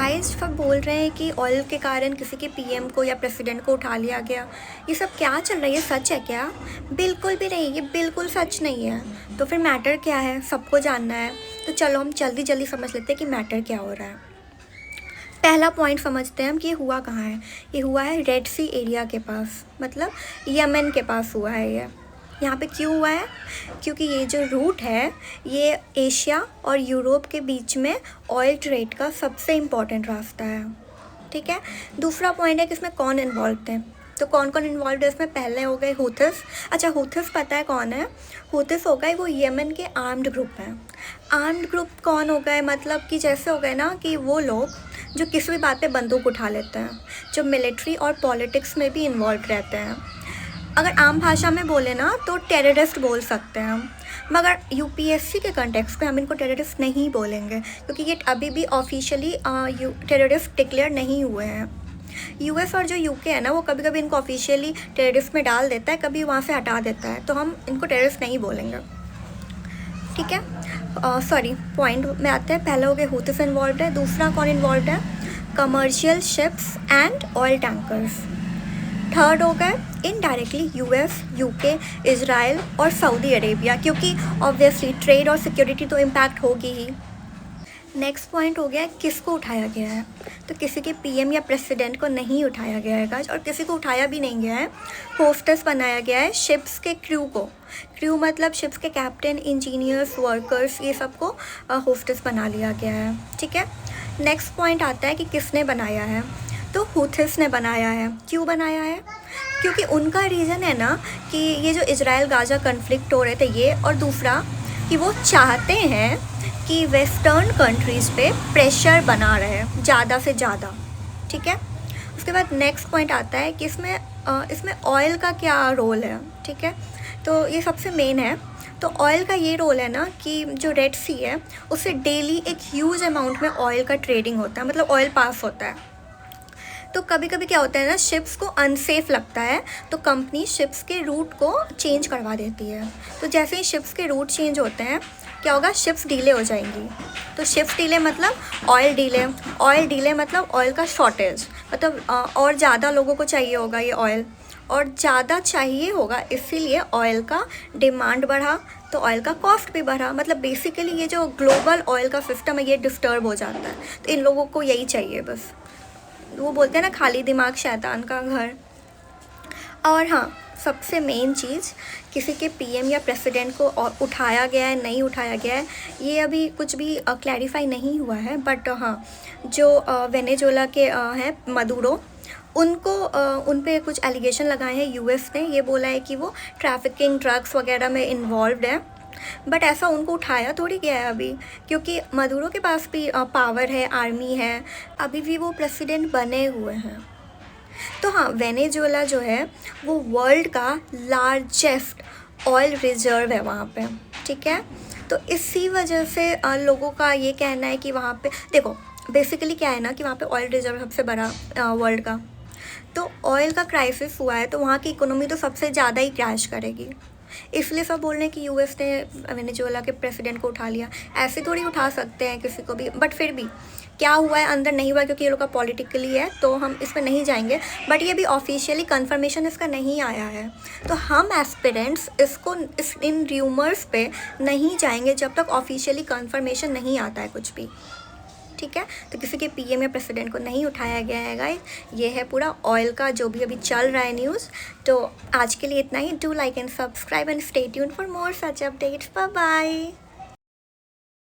Guys सब बोल रहे हैं कि ऑयल के कारण किसी के पीएम को या प्रेसिडेंट को उठा लिया गया। ये सब क्या चल रहा है, ये सच है क्या? बिल्कुल भी नहीं, ये बिल्कुल सच नहीं है। तो फिर मैटर क्या है, सबको जानना है। तो चलो हम जल्दी जल्दी समझ लेते हैं कि मैटर क्या हो रहा है। पहला पॉइंट समझते हैं हम कि ये हुआ कहाँ है। ये हुआ है रेड सी एरिया के पास, मतलब यमन के पास हुआ है ये। यहाँ पे क्यों हुआ है? क्योंकि ये जो रूट है ये एशिया और यूरोप के बीच में ऑयल ट्रेड का सबसे इम्पॉर्टेंट रास्ता है। ठीक है। दूसरा पॉइंट है कि इसमें कौन इन्वॉल्व है। तो कौन कौन इन्वॉल्व है इसमें? पहले हो गए हुथिस। अच्छा, हुथिस पता है कौन है? हुथिस हो गए वो यमन के आर्म्ड ग्रुप हैं। आर्म्ड ग्रुप कौन हो गए? मतलब कि जैसे हो गए ना कि वो लोग जो किसी भी बात पे बंदूक उठा लेते हैं, जो मिलिट्री और पॉलिटिक्स में भी इन्वॉल्व रहते हैं। अगर आम भाषा में बोले ना तो टेररिस्ट बोल सकते हैं हम, मगर यूपीएससी के कंटेक्स्ट पे हम इनको टेररिस्ट नहीं बोलेंगे क्योंकि ये अभी भी ऑफिशियली टेररिस्ट डिक्लेयर नहीं हुए हैं। यूएस और जो यूके है ना वो कभी कभी इनको ऑफिशियली टेररिस्ट में डाल देता है, कभी वहाँ से हटा देता है, तो हम इनको टेररिस्ट नहीं बोलेंगे। ठीक है। सॉरी, पॉइंट में आते हैं। पहले हो गए हुथिस इन्वॉल्व है। दूसरा कौन इन्वॉल्व है? Commercial ships and oil tankers. Third हो गए इनडायरेक्टली यूएस, यूके, इजराइल और सऊदी अरेबिया, क्योंकि ऑब्वियसली ट्रेड और सिक्योरिटी तो इम्पैक्ट होगी ही। नेक्स्ट पॉइंट हो गया किसको उठाया गया है। तो किसी के पीएम या प्रेसिडेंट को नहीं उठाया गया है गाइस, और किसी को उठाया भी नहीं गया है। होस्टेस बनाया गया है शिप्स के क्रू को। क्रू मतलब शिप्स के कैप्टन, इंजीनियर्स, वर्कर्स, ये सबको होस्टेस बना लिया गया है। ठीक है। नेक्स्ट पॉइंट आता है कि किसने बनाया है। तो हुथिस ने बनाया है। क्यों बनाया है? क्योंकि उनका रीज़न है ना कि ये जो इजराइल गाजा कन्फ्लिक्ट हो रहे थे ये, और दूसरा कि वो चाहते हैं कि वेस्टर्न कंट्रीज़ पे प्रेशर बना रहे ज़्यादा से ज़्यादा। ठीक है। उसके बाद नेक्स्ट पॉइंट आता है कि इसमें ऑयल का क्या रोल है। ठीक है। तो ये सबसे मेन है। तो ऑयल का ये रोल है ना कि जो रेड सी है उससे डेली एक ह्यूज अमाउंट में ऑयल का ट्रेडिंग होता है, मतलब ऑयल पास होता है। तो कभी कभी क्या होता है ना, शिप्स को अनसेफ लगता है तो कंपनी शिप्स के रूट को चेंज करवा देती है। तो जैसे ही शिप्स के रूट चेंज होते हैं क्या होगा? शिप्स डीले हो जाएंगी। तो शिप्स डीले मतलब ऑयल डीले, ऑयल डीले मतलब ऑयल का शॉर्टेज, मतलब और ज़्यादा लोगों को चाहिए होगा ये ऑयल, और ज़्यादा चाहिए होगा इसीलिए ऑयल का डिमांड बढ़ा, तो ऑयल का कॉस्ट भी बढ़ा। मतलब बेसिकली ये जो ग्लोबल ऑयल का सिस्टम है ये डिस्टर्ब हो जाता है। तो इन लोगों को यही चाहिए बस। वो बोलते हैं ना खाली दिमाग शैतान का घर। और हाँ, सबसे मेन चीज़, किसी के पीएम या प्रेसिडेंट को उठाया गया है नहीं उठाया गया है ये अभी कुछ भी क्लैरिफाई नहीं हुआ है। बट हाँ, जो वेनेजुएला के हैं मदुरो, उनको उन पे कुछ एलिगेशन लगाए हैं यूएस ने। ये बोला है कि वो ट्रैफिकिंग, ड्रग्स वगैरह में इन्वॉल्व्ड है। बट ऐसा उनको उठाया थोड़ी गया है अभी, क्योंकि मदुरो के पास भी पावर है, आर्मी है, अभी भी वो प्रेसिडेंट बने हुए हैं। तो हाँ, वेनेजुएला जो है वो वर्ल्ड का लार्जेस्ट ऑयल रिजर्व है वहाँ पे। ठीक है। तो इसी वजह से लोगों का ये कहना है कि वहाँ पे देखो, बेसिकली क्या है ना कि वहाँ पे ऑयल रिजर्व सबसे बड़ा वर्ल्ड का। तो ऑयल का क्राइसिस हुआ है तो वहाँ की इकोनॉमी तो सबसे ज़्यादा ही क्रैश करेगी। इसलिए सब बोल रहे हैं कि यूएस ने वेनेजुएला के प्रेसिडेंट को उठा लिया। ऐसे थोड़ी उठा सकते हैं किसी को भी, बट फिर भी क्या हुआ है अंदर नहीं हुआ, क्योंकि ये लोग का पॉलिटिकली है तो हम इसमें नहीं जाएंगे। बट ये भी ऑफिशियली कंफर्मेशन इसका नहीं आया है, तो हम एस्पिरेंट्स इन र्यूमर्स पे नहीं जाएंगे जब तक ऑफिशियली कंफर्मेशन नहीं आता है कुछ भी। ठीक है। तो किसी के पीएम या प्रेसिडेंट को नहीं उठाया गया है गाइस। ये है पूरा ऑयल का जो भी अभी चल रहा है न्यूज़। तो आज के लिए इतना ही। Do like and subscribe and stay tuned for more such updates. Bye bye.